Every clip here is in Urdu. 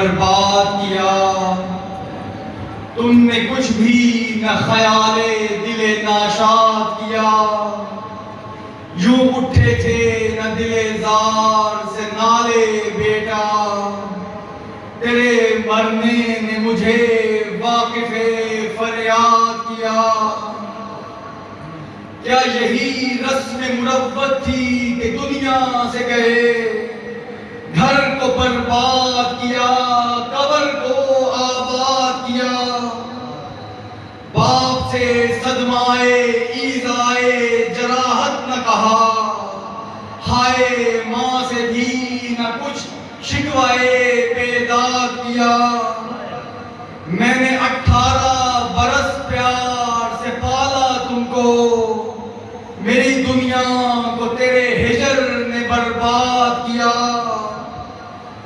برباد کیا. تم نے کچھ بھی نہ خیال دل ناشاد کیا. یوں اٹھے تھے نہ دل زار سے نالے بیٹا. تیرے مرنے نے مجھے واقف فریاد کیا. کیا یہی رسم مروت تھی کہ دنیا سے گئے؟ گھر کو برباد کیا، قبر کو آباد کیا. باپ سے صدمائے ایذائے جراحت نہ کہا. ہائے ماں سے بھی نہ کچھ شکوائے بیداد کیا. میں نے 18 برس پیار سے پالا تم کو. میری دنیا کو تیرے ہجر نے برباد کیا.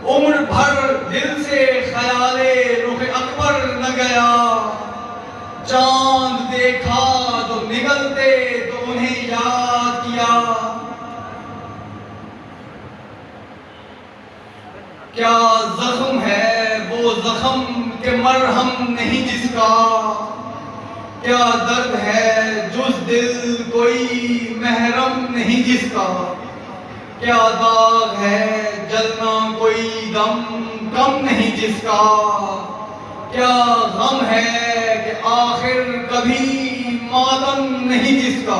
عمر بھر دل سے خیال رخ اکبر نہ گیا. چاند دیکھا تو نگلتے تو انہیں یاد کیا. کیا زخم ہے وہ زخم کہ مرہم نہیں جس کا؟ کیا درد ہے جز دل کوئی محرم نہیں جس کا؟ کیا داغ ہے جلنا کوئی دم کم نہیں جس کا؟ کیا غم ہے کہ آخر کبھی ماتم نہیں جس کا؟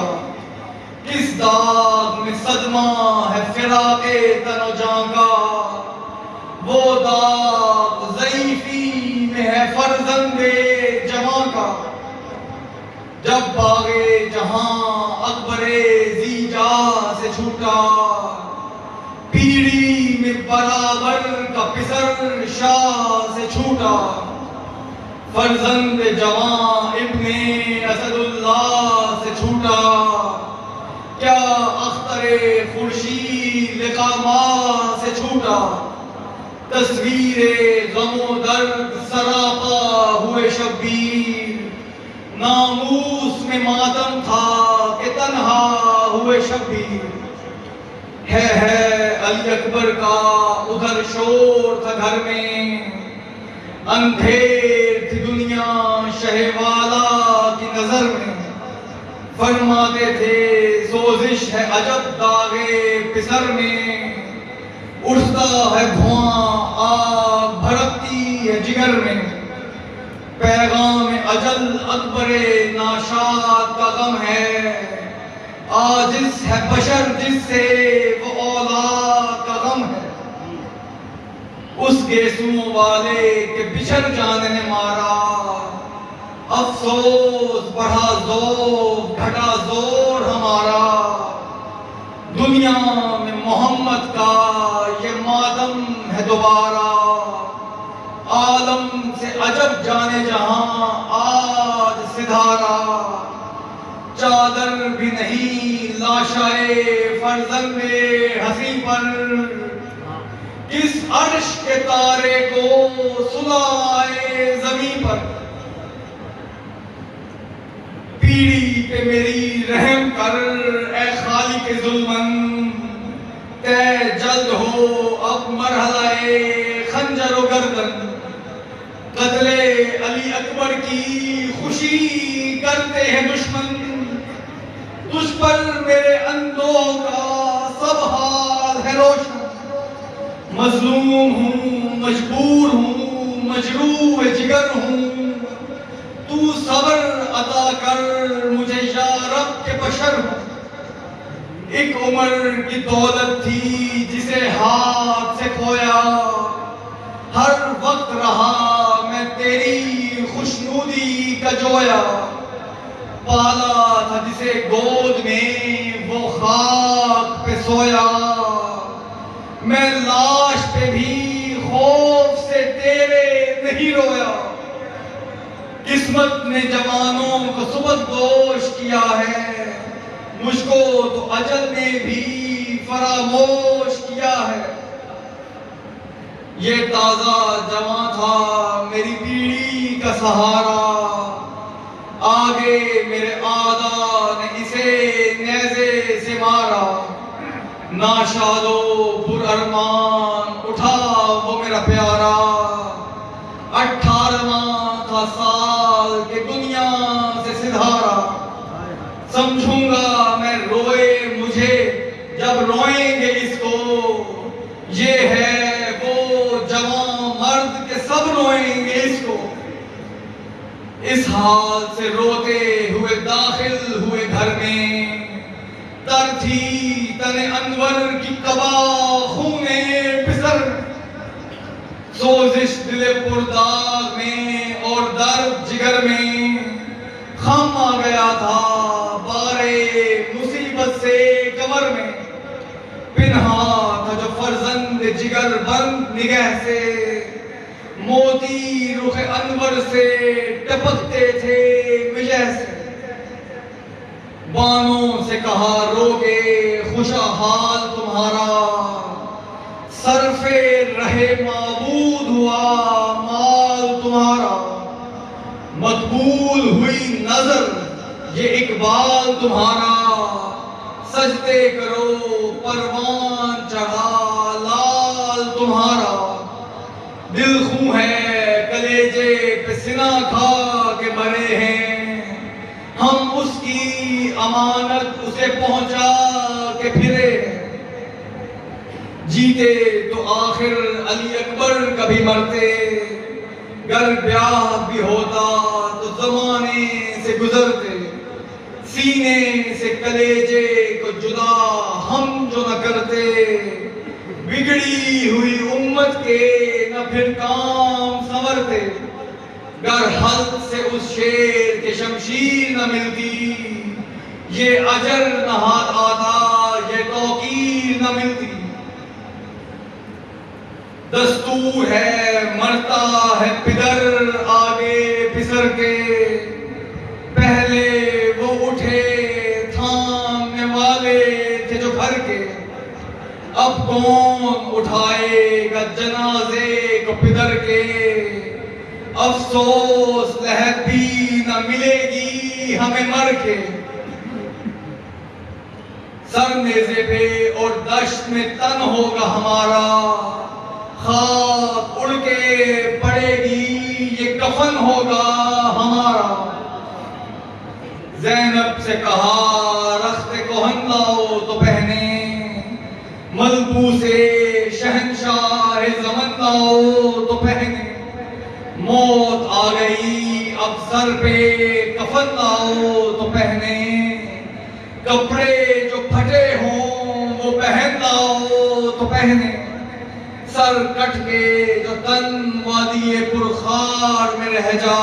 کس داغ میں صدمہ ہے فراق تن و جان کا؟ وہ داغ ضعیفی میں ہے فرزند جواں کا. جب باغ جہاں اکبر زیجا سے چھوٹا. پیڑی میں برابر کا پسر شاہ سے چھوٹا. فرزند جواں ابن اسد اللہ سے چھوٹا. کیا اختر خورشید لقا ماں سے چھوٹا. تصویر غم و درد سراپا ہوئے شبیر. ناموس میں ماتم تھا کہ تنہا ہوئے شبیر. ہے علی اکبر کا ادھر شور تھا گھر میں. اندھیر تھی دنیا شہ والا کی نظر میں. فرماتے تھے سوزش ہے عجب داغ پسر میں. اٹھتا ہے دھواں آگ بھڑکتی ہے جگر میں. پیغام اجل اکبر ناشاد کا غم ہے. عاجز ہے بشر جس سے وہ اولاد کا غم ہے. اس گیسوں والے کے بچھڑ جانے نے مارا. افسوس بڑھا ذوق گھٹا زور ہمارا. دنیا میں محمد کا یہ ماتم ہے دوبارہ. عالم سے عجب جانے جہاں آج سدھارا. چادر بھی نہیں لاشائے فرزند ہنسی پر. کس عرش کے تارے کو سلائے زمین پر. پیڑی پہ میری رحم کر اے خالق ظلمن. تے جلد ہو اب مرحلہ خنجر و گردن. قتل علی اکبر کی خوشی کرتے ہیں دشمن. تجھ پر میرے اندوہ کا سب حال ہے روشن. مظلوم ہوں مجبور ہوں مجروح جگر ہوں. تو صبر عطا کر مجھے یا رب کے بشر ہوں. ایک عمر کی دولت تھی جسے ہاتھ سے کھویا. ہر وقت رہا میں تیری خوشنودی کا جویا. پالا تھا جسے گود میں وہ خاک پہ سویا. میں لاش پہ بھی خوف سے تیرے نہیں رویا. قسمت نے جوانوں کو سبکدوش کیا ہے. مجھ کو تو اجل نے بھی فراموش کیا ہے. یہ تازہ جوان تھا میری پیڑھی کا سہارا. آگے میرے آدھا نے اسے نیزے سے مارا. ناشاد و پر ارمان اٹھا وہ میرا پیارا. سال کہ دنیا سے سدھارا، سمجھوں گا میں روئے مجھے جب روئیں گے اس کو، یہ ہے وہ جوان مرد کہ سب روئیں گے اس کو۔ اس حال سے روتے ہوئے داخل ہوئے گھر میں، تر تھی تن انور کی قبا خون پسر، سوزش دل پرداغ میں اور درد جگر میں، خم آ گیا تھا بارے مصیبت سے کمر میں، پنہا تھا جو فرزند جگر بند نگہ سے، موتی رخ انور سے ٹپکتے تھے مجہ سے۔ بانوں سے کہا روگے خوشا حال تمہارا، صرف رہے معبود ہوا مال تمہارا، مقبول ہوئی نظر یہ اقبال تمہارا، سجدے کرو پروان چڑھا لال تمہارا، دل خوں ہے کلیجے پہ سنا کھا کے مرے ہیں، ہم اس کی امانت اسے پہنچا کے پھرے ہیں، جیتے تو آخر علی اکبر کبھی مرتے، گر بیاہ بھی ہوتا تو زمانے سے گزرتے، سینے سے کلیجے کو جدا ہم جو نہ کرتے، بگڑی ہوئی امت کے نہ پھر کام سنورتے، گر حلق سے اس شیر کے شمشیر نہ ملتی، یہ اجر نہ ہاتھ آتا یہ توقیر نہ ملتی۔ دستور ہے مرتا ہے پدر آگے پسر کے، پہلے وہ اٹھے تھامنے والے تھے جو گھر کے، اب کون اٹھائے گا جنازے کو پدر کے، افسوس لہر بھی نہ ملے گی ہمیں مر کے، سر نیزے پہ اور دشت میں تن ہوگا ہمارا، خاک اڑ کے پڑے گی یہ کفن ہوگا ہمارا۔ زینب سے کہا رخت کہن لاؤ تو پہنے، ملبوس شہنشاہ زمن لاؤ تو پہنے، موت آ گئی اب سر پہ کفن لاؤ تو پہنے، کپڑے جو پھٹے ہوں وہ پہن لاؤ تو پہنے، سر کٹ کے جو تن وادی پرخار میں رہ جا،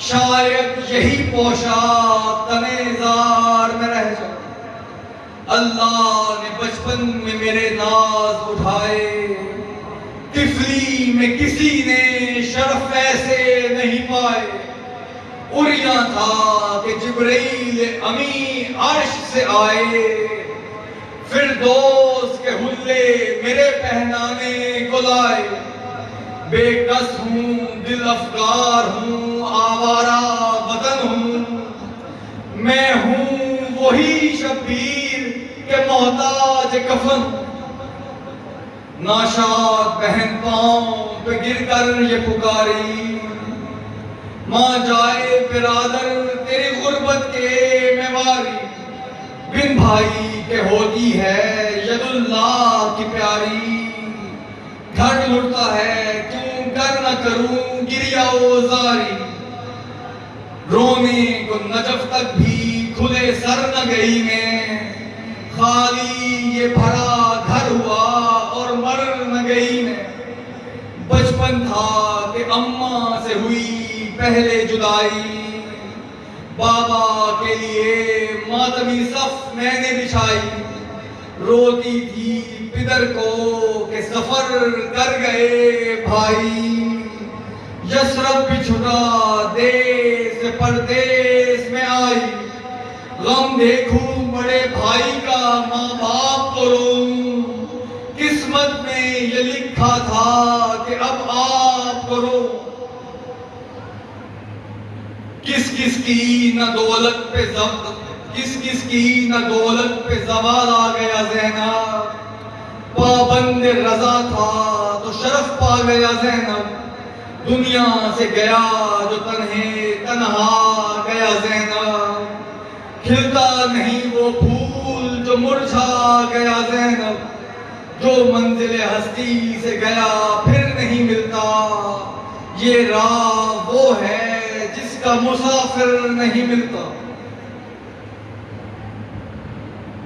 شاید یہی پوشاک تنے زار میں رہ جا۔ اللہ نے بچپن میں میرے ناز اٹھائے، طفلی میں کسی نے شرف ایسے نہیں پائے، اُریا تھا کہ جبرائیل امی عرش سے آئے، فردوس کے حلے میرے پہنانے کو لائے، بے کس ہوں دل افگار ہوں آوارہ وطن ہوں، میں ہوں وہی شبیر کہ محتاج کفن، ناشاد بہن پاؤں پہ گر کر یہ پکاری، ماں جائے برادر تیری غربت کے میں واری، بن بھائی کے ہوتی ہے ید اللہ کی پیاری، گھٹ لٹتا ہے کیوں کر نہ کروں گریا و زاری، رونے کو نجف تک بھی کھلے سر نہ گئی میں، خالی یہ بھرا گھر ہوا اور مر نہ گئی میں، بچپن تھا کہ اماں سے ہوئی پہلے جدائی، بابا کے لیے ماتمی صف میں نے بچھائی، روتی تھی پدر کو کہ سفر کر گئے بھائی، یثرب بھی چھٹا دیس پردیس میں آئی، غم دیکھوں بڑے بھائی کا ماں باپ کو روں، قسمت میں یہ لکھا تھا کہ اب آپ کو رو، کس کس کی نہ دولت پہ کس کس کی نہ دولت پہ زوال آ گیا زینب، پابند رضا تھا تو شرف پا گیا زینب، دنیا سے گیا جو تنہا گیا زینب، کھلتا نہیں وہ پھول جو مرجھا گیا زینب، جو منزل ہستی سے گیا پھر نہیں ملتا، یہ راہ وہ ہے جس کا مسافر نہیں ملتا۔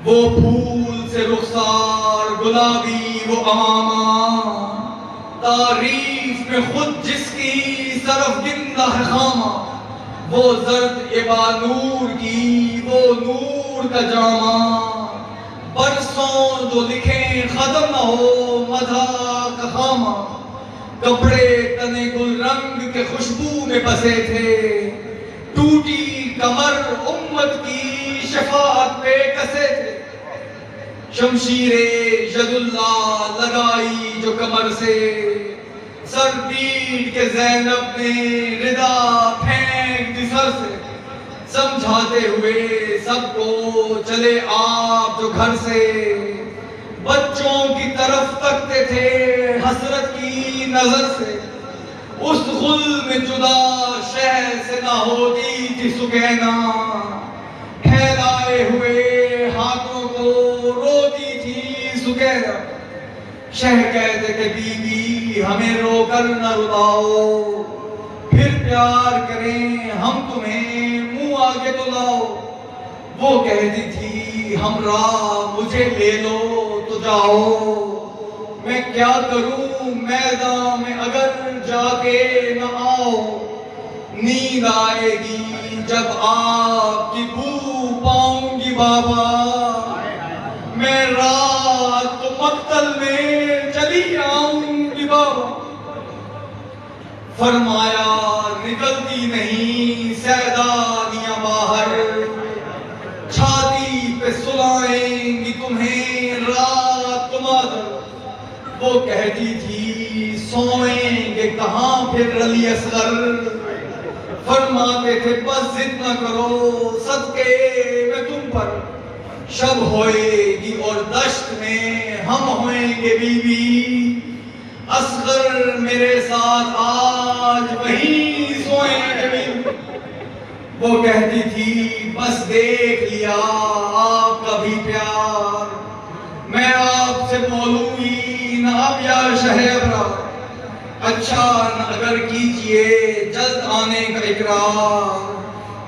وہ پھول سے رخسار گلابی وہ عمامہ، تعریف میں خود جس کی صرف گندہ ہے خامہ، وہ زرد عبا نور کی وہ نور کا جامہ، برسوں جو لکھیں ختم نہ ہو مدح کا خامہ، کپڑے تنے گل رنگ کے خوشبو میں بسے تھے، ٹوٹی کمر امت کی شفاعت پہ کسے تھے، شمشیر ید اللہ لگائی جو کمر سے، سر پیٹ کے زینب نے ردا پھینک دی سر سے، سمجھاتے ہوئے سب کو چلے آپ جو گھر سے، بچوں کی طرف تکتے تھے حسرت کی نظر سے، اس غل میں جدا شہر سے نہ ہوتی تھی سکینہ، پھیلائے ہوئے ہاتھوں کو روتی تھی سکینہ، شہ کہتے کہ بی بی ہمیں رو کر نہ رلاؤ، پھر پیار کریں ہم تمہیں منہ آگے تو لاؤ، وہ کہتی تھی ہمراہ مجھے لے لو تو جاؤ، میں کیا کروں میدان میں اگر جا کے نہ آؤ، نیند آئے گی جب آپ کی بو پاؤں گی بابا، میں رات تو مقتل میں چلی آؤں گی بابا، فرمایا نکلتی نہیں سیدانیاں باہر، چھاتی پہ سلائیں گی تمہیں رات کو مادر، وہ کہتی تھی سوئیں گے کہاں پھر علی اصغر، فرماتے تھے بس ضد نہ کرو صدقے میں تم پر، شب ہوئے گی اور دشت میں ہم ہوئیں گے بی بی، اصغر میرے ساتھ آج وہیں سوئیں گے بی بی، وہ کہتی تھی بس دیکھ لیا آپ کا بھی پیار، میں آپ سے بولوں گی نہ اب یا شہ ابرار، اچھا نہ اگر کیجئے جلد آنے کا اقرار،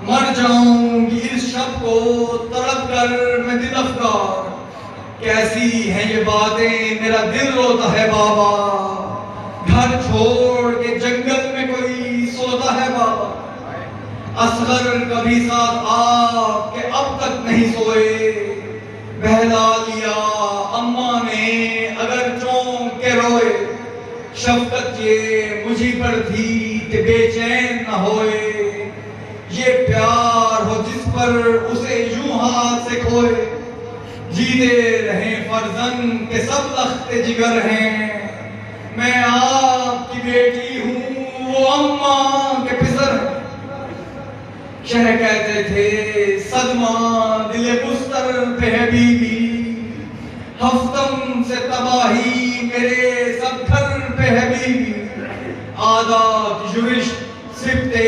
مر جاؤں گی اس شب کو تڑپ کر میں دل افکار، کیسی ہیں یہ باتیں میرا دل روتا ہے بابا، گھر چھوڑ کے جنگل میں کوئی سوتا ہے بابا، اصغر کبھی ساتھ آپ کے اب تک نہیں سوئے، بہلا لیا اماں نے اگر چونک کے روئے، شفقت یہ مجھے پر تھی کہ بے چین نہ ہوئے، یہ پیار ہو جس پر اسے یوں ہاتھ سے کھوئے، جیتے رہیں فرزند کے سب لخت جگر ہیں، میں آپ کی بیٹی ہوں وہ اماں کے پسر ہیں، شہ کہتے تھے صدمہ دل مستر پہ ہے بی بی، ہفتم سے تباہی میرے سب گھر پہ ہے بی بی، آداب یورش سبتے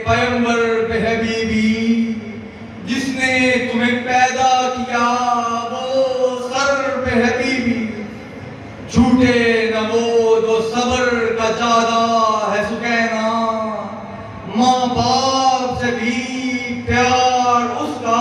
پیمبر پہ ہے بی بی، جس نے تمہیں پیدا کیا وہ سر پہ ہے بی بی، جھوٹے نہ وہ دو صبر کا جادہ ہے سکینہ، ماں باپ سے بھی پیار اس کا